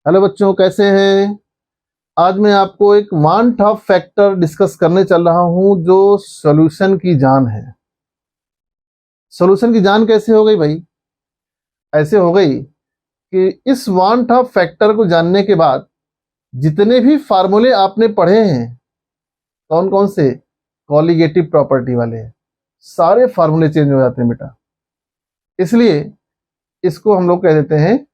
Hello बच्चों, कैसे हैं। आज मैं आपको एक वन टॉप फैक्टर डिस्कस करने चल रहा हूं जो सॉल्यूशन की जान है। सॉल्यूशन की जान कैसे हो गई भाई? ऐसे हो गई कि इस वन टॉप फैक्टर को जानने के बाद जितने भी फार्मूले आपने पढ़े हैं, कौन कौन से, कॉलिगेटिव प्रॉपर्टी वाले, सारे फार्मूले चेंज हो जाते हैं बेटा। इसलिए इसको हम लोग कह देते हैं,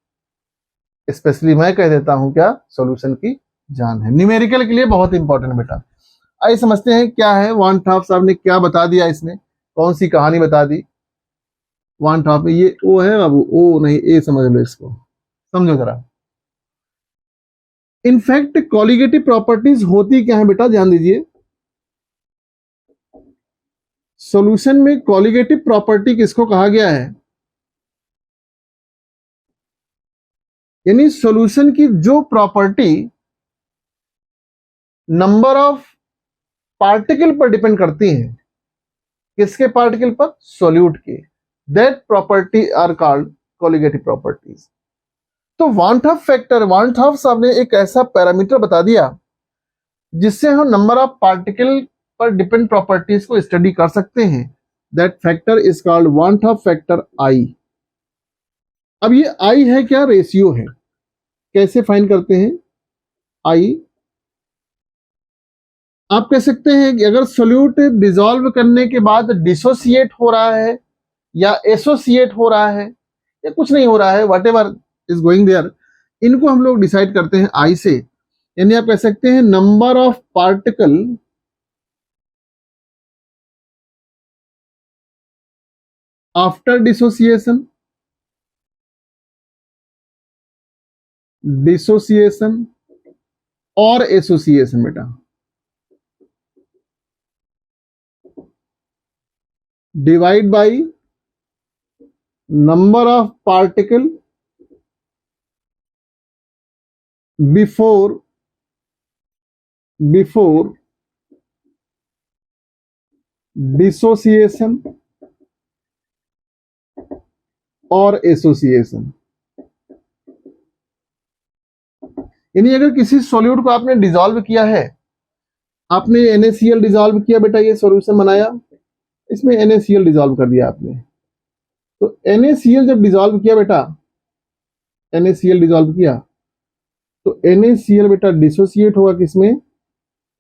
स्पेशली मैं कह देता हूं क्या, सॉल्यूशन की जान है। न्यूमेरिकल के लिए बहुत इंपॉर्टेंट बेटा। आइए समझते हैं क्या है वन टॉप साहब ने क्या बता दिया, इसमें कौन सी कहानी बता दी। वन टॉप में ये ओ है बाबू, ओ नहीं ए समझ लो, इसको समझो जरा। इनफैक्ट कॉलिगेटिव प्रॉपर्टीज होती क्या है बेटा, ध्यान दीजिए। सॉल्यूशन में कॉलिगेटिव प्रॉपर्टी किसको कहा गया है? यानी सॉल्यूशन की जो प्रॉपर्टी नंबर ऑफ पार्टिकल पर डिपेंड करती है। किसके पार्टिकल पर? सॉल्यूट के। That property are called colligative properties. तो van't Hoff factor, van't Hoff साहब ने एक ऐसा पैरामीटर बता दिया जिससे हम नंबर ऑफ पार्टिकल पर डिपेंड प्रॉपर्टीज को स्टडी कर सकते हैं। That factor is called van't Hoff factor I. अब ये आई है क्या? रेशियो है। कैसे फाइंड करते हैं आई? आप कह सकते हैं कि अगर सोल्यूट डिसॉल्व करने के बाद डिसोसिएट हो रहा है या एसोसिएट हो रहा है या कुछ नहीं हो रहा है, whatever is going there, इनको हम लोग डिसाइड करते हैं आई से। यानी आप कह सकते हैं number of particle after dissociation, dissociation और एसोसिएशन बेटा, divide by number of particle before dissociation और एसोसिएशन। यानी अगर किसी सॉल्यूट को आपने डिसॉल्व किया है, आपने NaCl डिसॉल्व किया बेटा, ये सॉल्यूशन बनाया, इसमें NaCl डिसॉल्व कर दिया आपने। तो NaCl जब डिसॉल्व किया बेटा, NaCl डिसॉल्व किया तो NaCl बेटा डिसोसिएट होगा किसमें?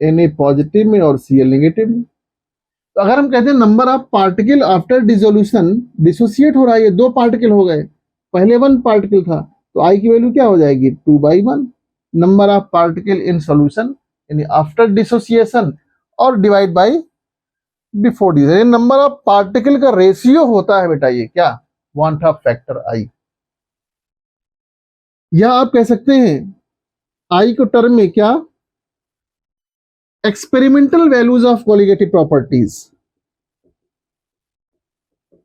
Na पॉजिटिव में और Cl नेगेटिव में। तो अगर हम कहते हैं number of particle after dissolution, dissociate हो रहा है, ये दो पार्टिकल हो गए, पहले वन पार्टिकल था, तो आई की वैल्यू क्या हो जाएगी? 2/1 number of particle in solution, यानी आफ्टर डिसोसिएशन, और divide by before dissociation. Number of particle का रेशियो होता है बेटा ये क्या, वन टॉप फैक्टर आई। या आप कह सकते हैं आई को टर्म में क्या, experimental values of colligative properties,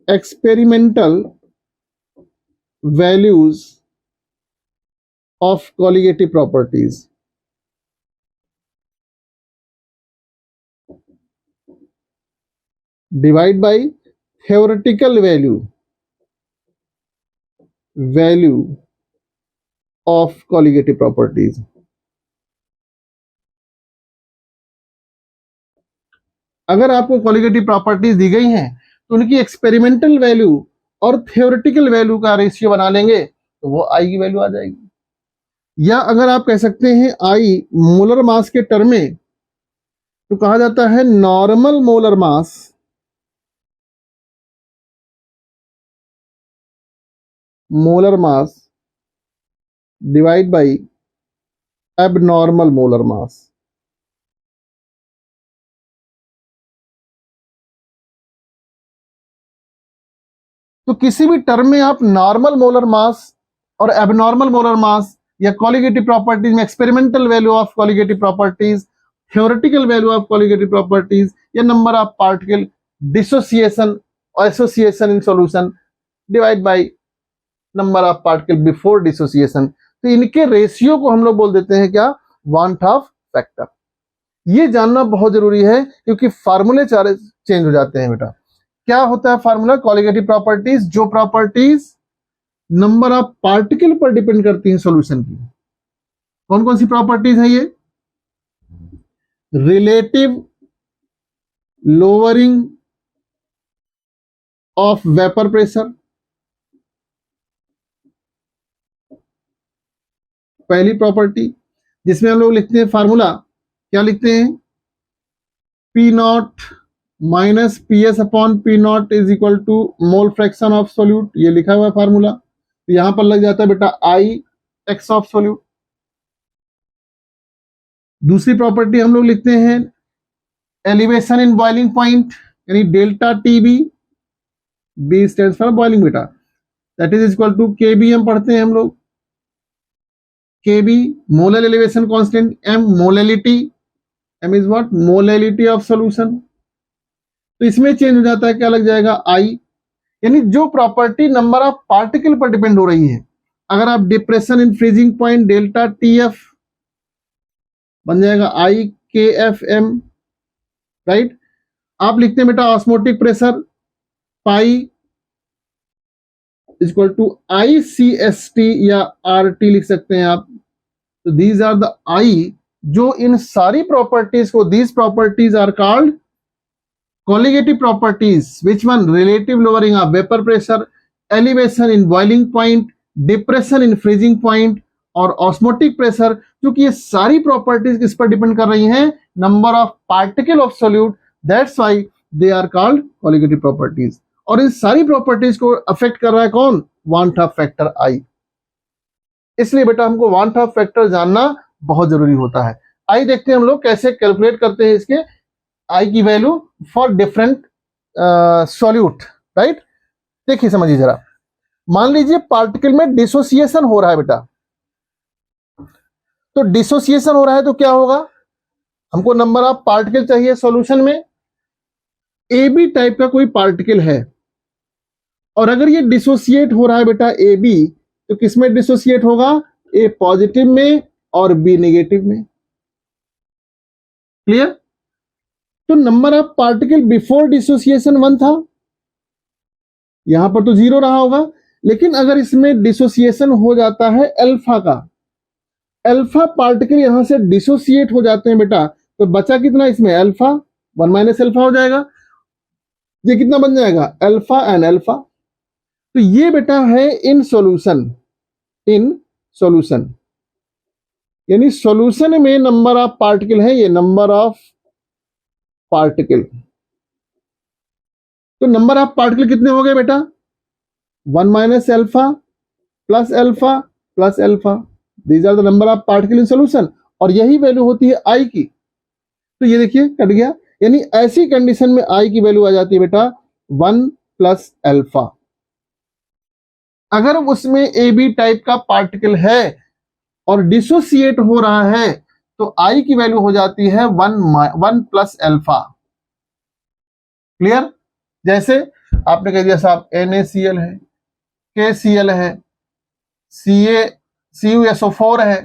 experimental values of colligative properties divide by theoretical value of colligative properties। अगर आपको कॉलिगेटिव प्रॉपर्टीज दी गई हैं तो उनकी एक्सपेरिमेंटल वैल्यू और थियोरेटिकल वैल्यू का रेशियो बना लेंगे तो वो आई की वैल्यू आ जाएगी। या अगर आप कह सकते हैं आई मोलर मास के टर्म में, तो कहा जाता है normal molar mass divide by abnormal molar mass. तो किसी भी टर्म में आप नॉर्मल मोलर मास और एबनॉर्मल मोलर मास या कॉलिगेटिव प्रॉपर्टीज में experimental value of colligative properties, theoretical value of colligative properties या नंबर ऑफ पार्टिकल डिसोसिएशन और association in solution divide by number of particle before dissociation, तो इनके ratio को हम लोग बोल देते हैं क्या, वन टॉप फैक्टर। ये जानना बहुत जरूरी है क्योंकि फार्मूले सारे चेंज हो जाते हैं बेटा। क्या होता है फार्मूला? कॉलिगेटिव प्रॉपर्टीज, जो प्रॉपर्टीज नंबर ऑफ पार्टिकल पर डिपेंड करती हैं सॉल्यूशन की, कौन कौन सी प्रॉपर्टीज है ये? Relative lowering of vapour pressure, पहली प्रॉपर्टी, जिसमें हम लोग लिखते हैं फार्मूला, क्या लिखते हैं? P naught minus P S upon P naught is equal to mole fraction of solute, ये लिखा हुआ है फार्मूला। तो यहां पर लग जाता है बेटा आई एक्स ऑफ सोल्यूट। दूसरी प्रॉपर्टी हम लोग लिखते हैं एलिवेशन इन बॉइलिंग पॉइंट, यानी delta T B, B stands for boiling बेटा, that is equal to K B हम पढ़ते हैं हम लोग, K B molar elevation constant, M molality, M is what? Molality of solution. तो इसमें चेंज हो जाता है, क्या लग जाएगा? आई, यानी जो प्रॉपर्टी नंबर ऑफ पार्टिकल पर डिपेंड हो रही है। अगर आप depression in freezing point delta T F बन जाएगा आई के एफ एम, राइट। आप लिखते हैं बेटा osmotic pressure pi equal to i C S T या आर टी लिख सकते हैं आप। तो दीज आर द आई, जो इन सारी प्रॉपर्टीज को, these properties are called colligative properties, which one? Relative lowering of vapor pressure, elevation in boiling point, depression in freezing point और osmotic pressure, क्योंकि ये सारी प्रॉपर्टीज किस पर डिपेंड कर रही हैं? Number of particle of solute, that's why they are called colligative properties. और इन सारी प्रॉपर्टीज को अफेक्ट कर रहा है कौन? वान टॉप फैक्टर आई। इसलिए बेटा हमको वान टॉप फैक्टर जानना बहुत जरूरी होता है। आई देखते हैं हम लोग कैसे कैलकुलेट करते हैं इसके आई की value for different solute, right. देखिए समझिए जरा, मान लीजिए पार्टिकल में डिसोसिएशन हो रहा है बेटा, तो डिसोसिएशन हो रहा है तो क्या होगा? हमको नंबर ऑफ पार्टिकल चाहिए सॉल्यूशन में। ए बी टाइप का कोई पार्टिकल है, और अगर ये डिसोसिएट हो रहा है बेटा ए बी, तो किसमें डिसोसिएट होगा? ए पॉजिटिव में और बी नेगेटिव में। क्लियर? तो number of particle before dissociation 1 था, यहां पर तो 0 रहा होगा। लेकिन अगर इसमें डिसोसिएशन हो जाता है अल्फा का, अल्फा पार्टिकल यहां से डिसोसिएट हो जाते हैं बेटा, तो बचा कितना इसमें? अल्फा, 1 माइनस अल्फा हो जाएगा। ये कितना बन जाएगा? Alpha and alpha. तो ये बेटा है इन सॉल्यूशन, इन सॉल्यूशन, यानी सॉल्यूशन में नंबर ऑफ पार्टिकल है, ये नंबर ऑफ पार्टिकल। तो नंबर ऑफ पार्टिकल कितने हो गए बेटा? 1 minus alpha plus alpha plus alpha, these are the number of particle in solution, और यही वैल्यू होती है आई की। तो ये देखिए कट गया, यानी ऐसी कंडीशन में आई की वैल्यू आ जाती है बेटा 1 प्लस अल्फा। अगर उसमें ए बी टाइप का पार्टिकल है और डिसोसिएट हो रहा है, तो आई की वैल्यू हो जाती है 1 प्लस अल्फा। क्लियर? जैसे आपने कह दिया साहब NaCl है, KCl है, CuSO4 है,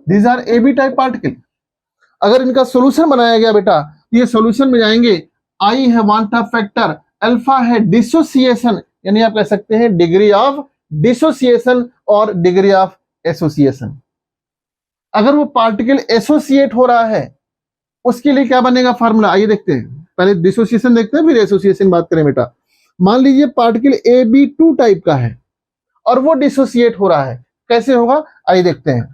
these are A B type particle. अगर इनका सॉल्यूशन बनाया गया बेटा, तो ये सॉल्यूशन में जाएंगे, आई है वान टॉप फैक्टर, अल्फा है डिसोसिएशन, यानी आप कह सकते हैं डिग्री ऑफ डिसोसिएशन और डिग्री ऑफ एसोसिएशन। अगर वो पार्टिकल एसोसिएट हो रहा है, उसके लिए क्या बनेगा फार्मूला? आइए देखते हैं, पहले डिसोसिएशन देखते हैं फिर एसोसिएशन बात करें बेटा। मान लीजिए पार्टिकल AB2 टाइप का है और वो डिसोसिएट हो रहा है, कैसे होगा? आइए देखते हैं।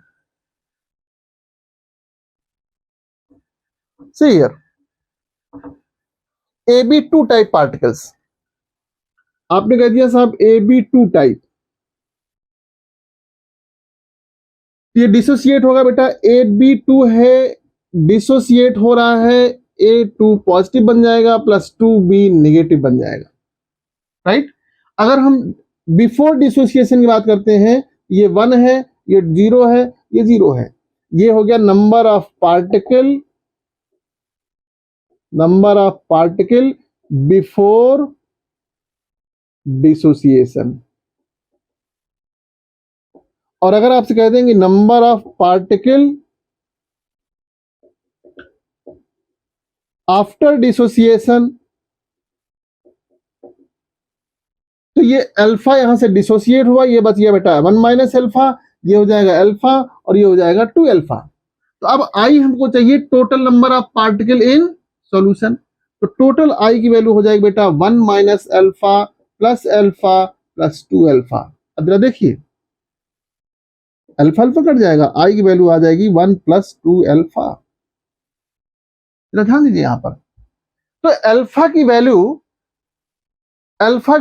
See here, AB2 type particles, आपने कह दिया साहब AB2 टाइप, ये डिसोसिएट होगा बेटा, AB2 है, डिसोसिएट हो रहा है, A2 पॉजिटिव बन जाएगा प्लस 2B नेगेटिव बन जाएगा, राइट। अगर हम बिफोर डिसोसिएशन की बात करते हैं, ये 1 है, ये 0 है, ये 0 है, ये हो गया number of particle, number of particle before dissociation. और अगर आपसे कह देंगे number of particle after dissociation, तो ये अल्फा यहां से डिसोसिएट हुआ, ये बच गया बेटा 1 माइनस अल्फा, ये हो जाएगा अल्फा और ये हो जाएगा 2 अल्फा। तो अब आई हमको चाहिए total number of particle in solution. तो टोटल आई की वैल्यू हो जाएगी बेटा 1 माइनस अल्फा प्लस 2 अल्फा। अब जरा देखिए अल्फा अल्फा कट जाएगा, आई की वैल्यू आ जाएगी 1 प्लस 2 अल्फा। जरा ध्यान दीजिए यहां पर। तो अल्फा की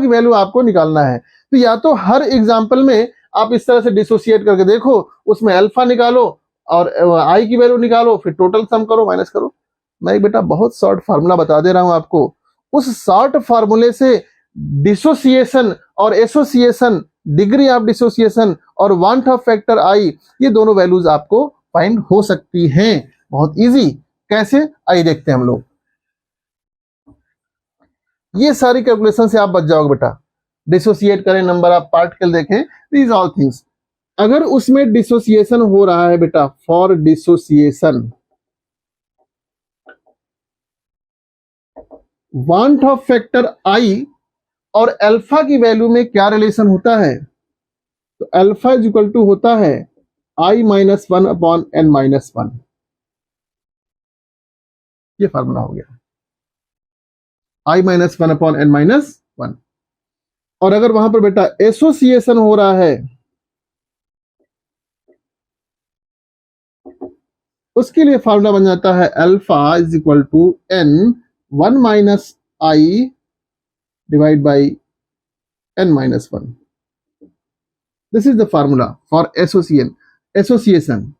वैल्यू आपको निकालना है। तो या तो हर एग्जाम्पल में आप इस तरह से डिसोसिएट करके देखो, उसमें अल्फा निकालो और आई की वैल्यू निकालो, फिर टोटल सम करो, माइनस करो। मैं एक बेटा बहुत शॉर्ट फार्मूला बता दे रहा हूं आपको, उस शॉर्ट फार्मूले से डिसोसिएशन और एसोसिएशन, डिग्री ऑफ डिसोसिएशन और वांट ऑफ फैक्टर आई, ये दोनों वैल्यूज आपको फाइंड हो सकती हैं। बहुत इजी। कैसे, आइए देखते हैं हम लोग। ये सारी कैलकुलेशन से आप बच जाओगे बेटा। डिसोसिएट करें, नंबर ऑफ पार्टिकल देखें, दीज ऑल थिंग्स। अगर उसमें डिसोसिएशन हो रहा है बेटा, for dissociation van't Hoff factor आई और अल्फा की वैल्यू में क्या रिलेशन होता है? तो अल्फा इज इक्वल टू होता है आई माइनस 1 अपॉन एन माइनस 1। ये फार्मूला हो गया, आई माइनस 1 अपॉन एन माइनस 1। और अगर वहां पर बेटा एसोसिएशन हो रहा है, उसके लिए फार्मूला बन जाता है alpha is equal to N 1 minus i divide by N minus 1। This is the formula for association.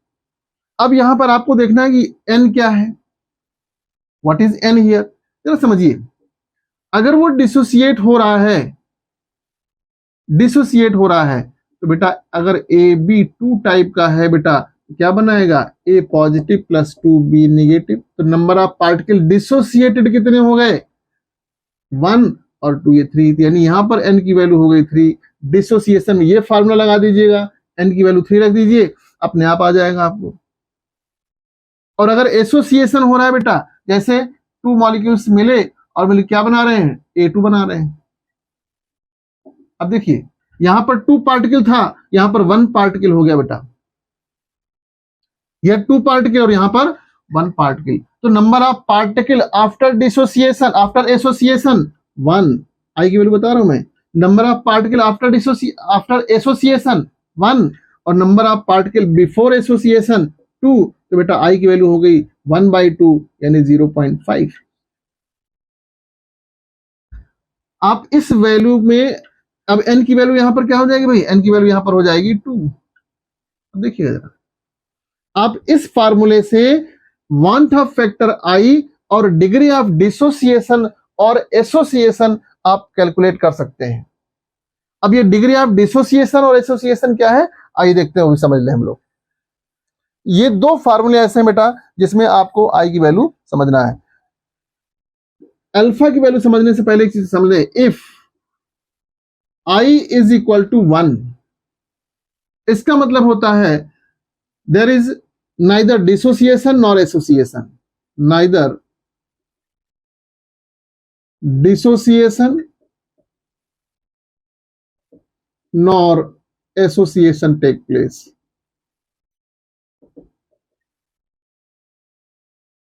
अब यहां पर आपको देखना है कि एन क्या है, व्हाट इज एन हियर। जरा समझिए, अगर वो डिसोसिएट हो रहा है तो बेटा अगर ए बी 2 टाइप का है बेटा, क्या बनाएगा, ए पॉजिटिव प्लस 2 बी निगेटिव। तो नंबर ऑफ पार्टिकल डिसोसिएटेड कितने हो गए, 1 और 2 ये 3। यानी यहां पर एन की वैल्यू हो गई 3। डिसोसिएशन में ये फार्मूला लगा दीजिएगा, एन की वैल्यू 3 रख दीजिए, अपने आप आ जाएगा आपको। और अगर एसोसिएशन हो रहा है बेटा, जैसे 2 मॉलिक्यूल्स मिले और मिले क्या बना रहे हैं, A2 बना रहे हैं। अब देखिए यहां पर 2 पार्टिकल था, यहां पर 1 पार्टिकल हो गया बेटा। यह 2 पार्टिकल और यहां पर 1 पार्टिकल। तो number of particle after dissociation, after association 1, आई की वैल्यू बता रहा हूं मैं। Number of particle after association 1 और number of particle before association 2। तो बेटा आई की वैल्यू हो गई 1/2 यानी 0.5। आप इस वैल्यू में अब एन की वैल्यू यहां पर क्या हो जाएगी भाई, एन की वैल्यू यहां पर हो जाएगी 2। अब देखिएगा जरा, आप इस फार्मूले से वांट ऑफ फैक्टर आई और डिग्री ऑफ डिसोसिएशन और एसोसिएशन आप कैलकुलेट कर सकते हैं। अब ये डिग्री ऑफ डिसोसिएशन और एसोसिएशन क्या है, आइए देखते हैं, समझ लें हम लोग। ये 2 फार्मूले ऐसे हैं बेटा जिसमें आपको आई की वैल्यू समझना है। अल्फा की वैल्यू समझने से पहले एक चीज समझ लें, if i is equal to 1, इसका मतलब होता है there is neither dissociation nor association, neither dissociation nor association take place.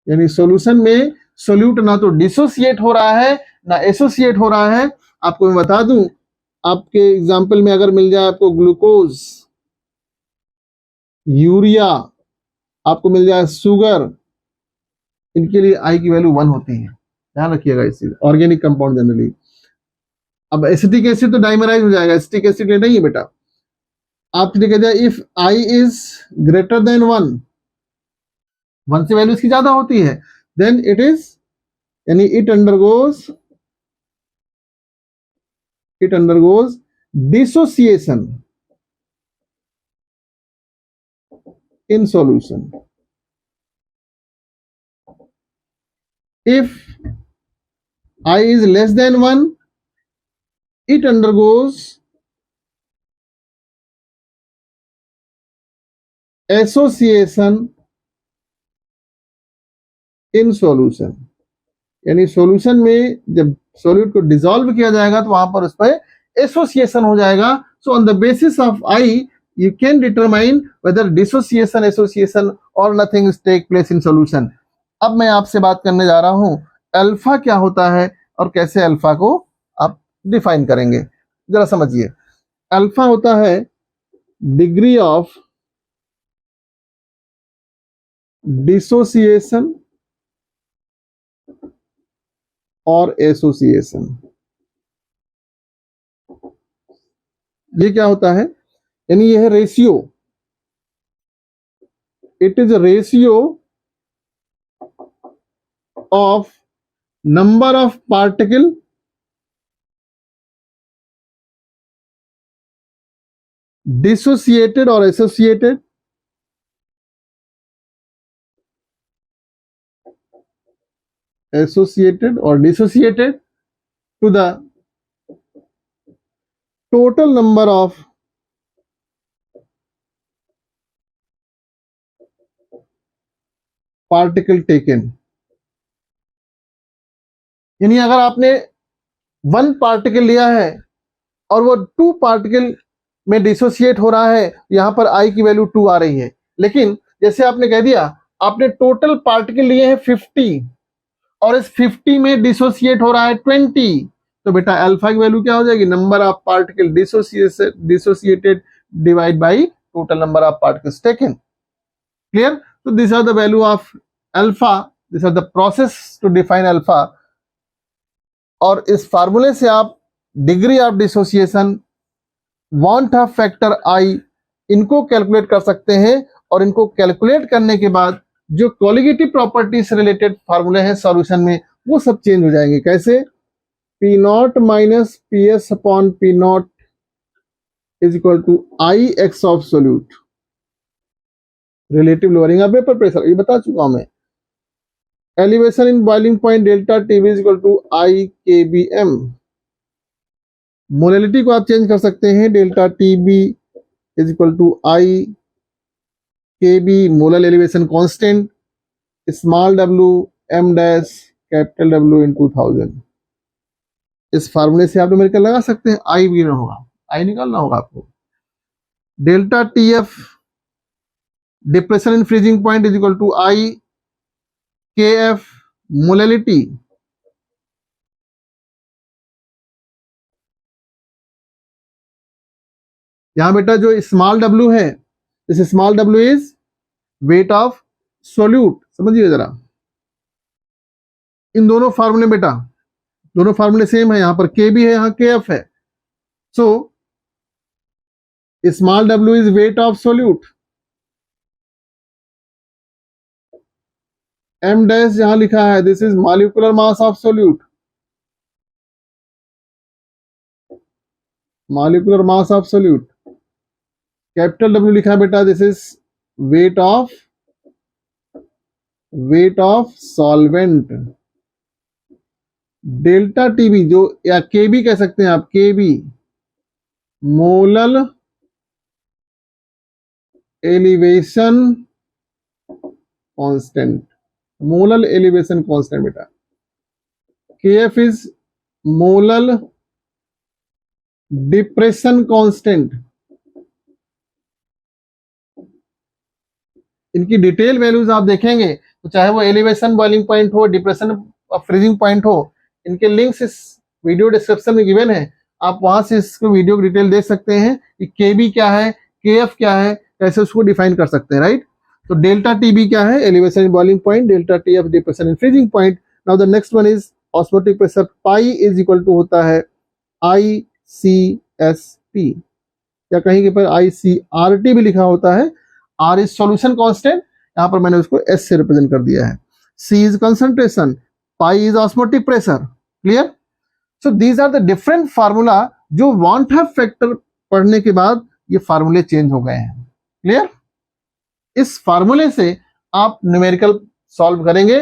यानी सॉल्यूशन में सोल्यूट ना तो डिसोसिएट हो रहा है ना एसोसिएट हो रहा है। आपको मैं बता दूं, आपके एग्जाम्पल में अगर मिल जाए आपको ग्लूकोज, यूरिया, आपको मिल जाए शुगर, इनके लिए आई की वैल्यू 1 होती है, ध्यान रखिएगा इस चीज। ऑर्गेनिक कंपाउंड जनरली, अब एसिटिक एसिड तो डाइमराइज हो जाएगा, एसिटिक एसिड नहीं है बेटा। आपके लिए कहते हैं if i is greater than 1 से वैल्यू इसकी ज्यादा होती है, देन इट इज, यानी it undergoes dissociation in solution. If I is less than 1, it undergoes association in solution। यानी सॉल्यूशन में जब सॉल्यूट को डिसॉल्व किया जाएगा तो वहां पर उस पर एसोसिएशन हो जाएगा। So on the basis of I you can determine whether dissociation, association or nothing is take place in solution. अब मैं आपसे बात करने जा रहा हूं अल्फा क्या होता है और कैसे अल्फा को आप डिफाइन करेंगे। जरा समझिए, अल्फा होता है डिग्री ऑफ डिसोसिएशन और एसोसिएशन। ये क्या होता है, यानी यह है ratio, it is ratio of number of particle dissociated और associated or dissociated to the total number of particle taken। यानी अगर आपने 1 पार्टिकल लिया है और वो 2 पार्टिकल में डिसोसिएट हो रहा है, यहां पर I की वैल्यू 2 आ रही है, लेकिन जैसे आपने कह दिया आपने टोटल पार्टिकल लिए हैं 50 और इस 50 में डिसोसिएट हो रहा है 20, तो बेटा अल्फा की वैल्यू क्या हो जाएगी, number of particle dissociated divide by total number of particles taken. Clear? तो this are the value of alpha, this are the process to define alpha. और इस फार्मूले से आप degree of dissociation, van't Hoff factor I, इनको calculate कर सकते हैं और इनको कैलकुलेट करने के बाद जो कोलिगेटिव प्रॉपर्टी से रिलेटेड फार्मूले हैं सॉल्यूशन में वो सब चेंज हो जाएंगे। कैसे? P naught minus P S upon P naught is equal to I x of solute, relative lowering of vapour pressure, ये बता चुका हूं मैं। Elevation in boiling point delta TB is equal to I K B M. Molality को आप change कर सकते हैं, delta TB is equal to I K B molar elevation constant, small W M dash capital W in 2000। इस फार्मूले से आप numerical लगा सकते हैं, आई भी होगा, आई निकालना होगा आपको। Delta T F depression in freezing point is equal to I K F molality, यहां बेटा जो स्मॉल डब्ल्यू है, this small W is weight of solute. समझिए जरा, इन दोनों फार्मूले बेटा, दोनों फार्मूले सेम है, यहां पर के भी है, यहां के एफ है। So small W is weight of solute, M dash जहां लिखा है this is molecular mass of solute, molecular mass of solute. Capital W लिखा है बेटा this is weight of solvent. Delta TB जो, या केबी कह सकते हैं आप, KB molal elevation constant, molal elevation constant बेटा। KF is molal depression constant. इनकी डिटेल वैल्यूज आप देखेंगे तो चाहे वो एलिवेशन बॉइलिंग पॉइंट हो, डिप्रेशन फ्रीजिंग पॉइंट हो, इनके लिंक्स इस वीडियो डिस्क्रिप्शन में गिवन है, आप वहां से इसको वीडियो की डिटेल देख सकते हैं कि केबी क्या है, केएफ क्या है, कैसे उसको डिफाइन कर सकते हैं, राइट। तो डेल्टा टीबी क्या है, elevation in boiling point, delta TF depression in freezing point. Now the next one is osmotic pressure, pi is equal to होता है आई सी एस टी, या कहीं के पर आई सी आर टी भी लिखा होता है। आर इज सॉल्यूशन कांस्टेंट, यहां पर मैंने उसको एस से रिप्रेजेंट कर दिया है। C is concentration, pi is osmotic pressure. Clear? So these are the different formula जो वांट हैव फैक्टर पढ़ने के बाद ये फार्मूले चेंज हो गए हैं। क्लियर? इस फार्मूले से आप न्यूमेरिकल सॉल्व करेंगे।